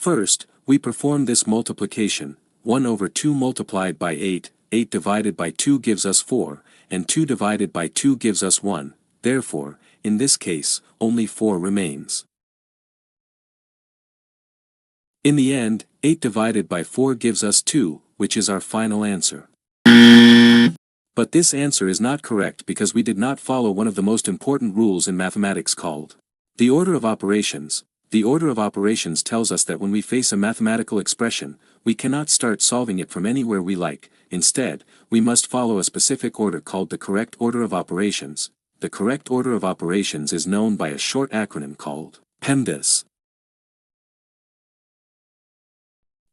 First, we perform this multiplication. 1 over 2 multiplied by 8, 8 divided by 2 gives us 4, and 2 divided by 2 gives us 1, therefore, in this case, only 4 remains. In the end, 8 divided by 4 gives us 2, which is our final answer. But this answer is not correct because we did not follow one of the most important rules in mathematics called the order of operations. The order of operations tells us that when we face a mathematical expression, we cannot start solving it from anywhere we like. Instead, we must follow a specific order called the correct order of operations. The correct order of operations is known by a short acronym called PEMDAS.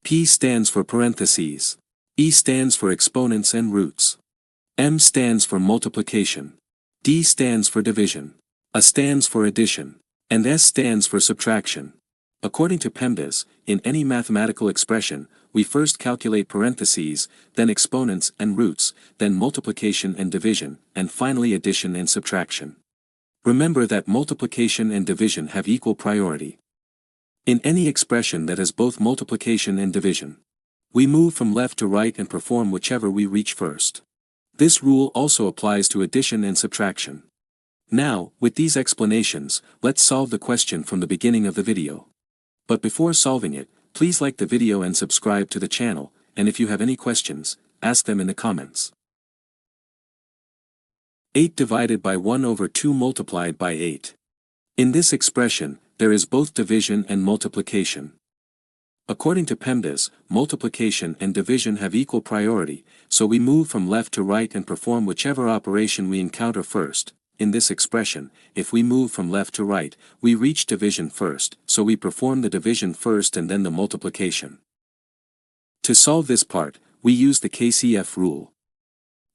P stands for parentheses. E stands for exponents and roots. M stands for multiplication. D stands for division. A stands for addition. And S stands for subtraction. According to PEMDAS, in any mathematical expression, we first calculate parentheses, then exponents and roots, then multiplication and division, and finally addition and subtraction. Remember that multiplication and division have equal priority. In any expression that has both multiplication and division, we move from left to right and perform whichever we reach first. This rule also applies to addition and subtraction. Now, with these explanations, let's solve the question from the beginning of the video. But before solving it, please like the video and subscribe to the channel, and if you have any questions, ask them in the comments. 8 divided by 1 over 2 multiplied by 8. In this expression, there is both division and multiplication. According to PEMDAS, multiplication and division have equal priority, so we move from left to right and perform whichever operation we encounter first. In this expression, if we move from left to right, we reach division first, so we perform the division first and then the multiplication. To solve this part, we use the KCF rule.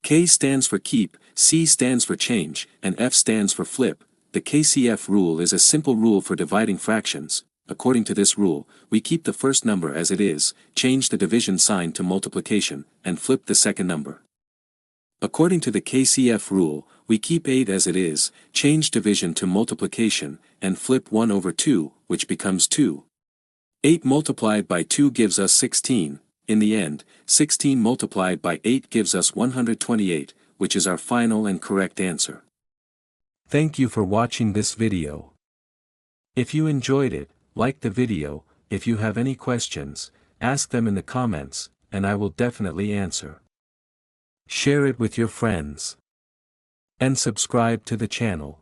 K stands for keep, C stands for change, and F stands for flip. The KCF rule is a simple rule for dividing fractions. According to this rule, we keep the first number as it is, change the division sign to multiplication, and flip the second number. According to the KCF rule, we keep 8 as it is, change division to multiplication, and flip 1 over 2, which becomes 2. 8 multiplied by 2 gives us 16. In the end, 16 multiplied by 8 gives us 128, which is our final and correct answer. Thank you for watching this video. If you enjoyed it, like the video. If you have any questions, ask them in the comments, and I will definitely answer. Share it with your friends. And subscribe to the channel.